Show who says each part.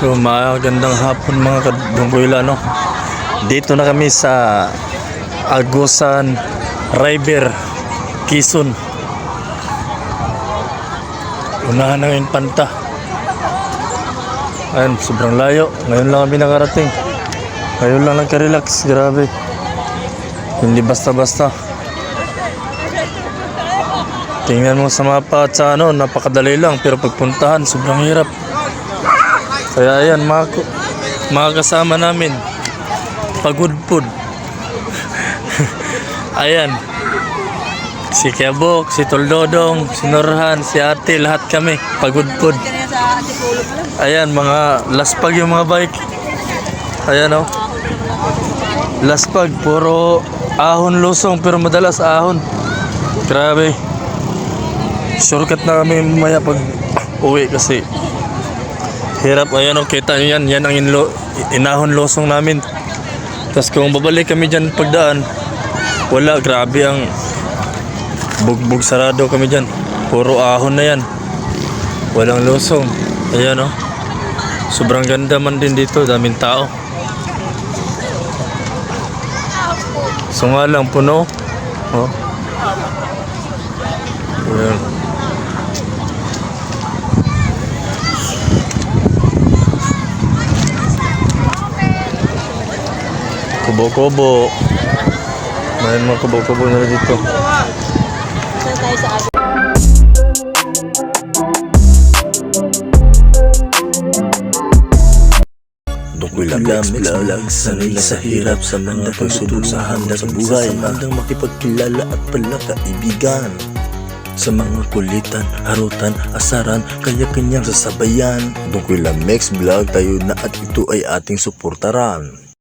Speaker 1: So magandang hapon mga kadunggoyla, no? Dito na kami sa Agusan River, Quezon. Unahan na yung Panta. Ayun, sobrang layo. Ngayon lang kami nakarating. Ngayon lang nagka-relax. Grabe. Hindi basta-basta. Tingnan mo sa mapa at sa ano, napakadali lang. Pero pagpuntahan, sobrang hirap. Kaya ayan, mga kasama namin, pagudpod. Ayan, si Kiabok, si Toldodong, si Norhan, si Ate, lahat kami, pagudpod. Ayan, mga laspag yung mga bike. Ayan o, laspag, puro ahon lusong, pero madalas ahon. Grabe. Shortcut na kami mamaya pag uwi kasi hirap. Ayan o, kita nyo yan. Yan ang inahon losong namin. Tapos kung babalik kami dyan pagdaan, wala, grabe ang bugbog, sarado kami dyan. Puro ahon na yan. Walang losong. Ayan o. Sobrang ganda man din dito. Daming tao. So nga lang, puno. Oh. Ayan. Kubo-kubo. Mayroon mga kubo-kubo na dito.
Speaker 2: Lang sanay sa hirap sa mga pagsubok sa handa sa buhay, handang makipagkilala at pala kaibigan. Sa mga kulitan, harutan, asaran, kaya kanyang sasabayan. Dungkulang Mex Vlog tayo na at ito ay ating suportaran.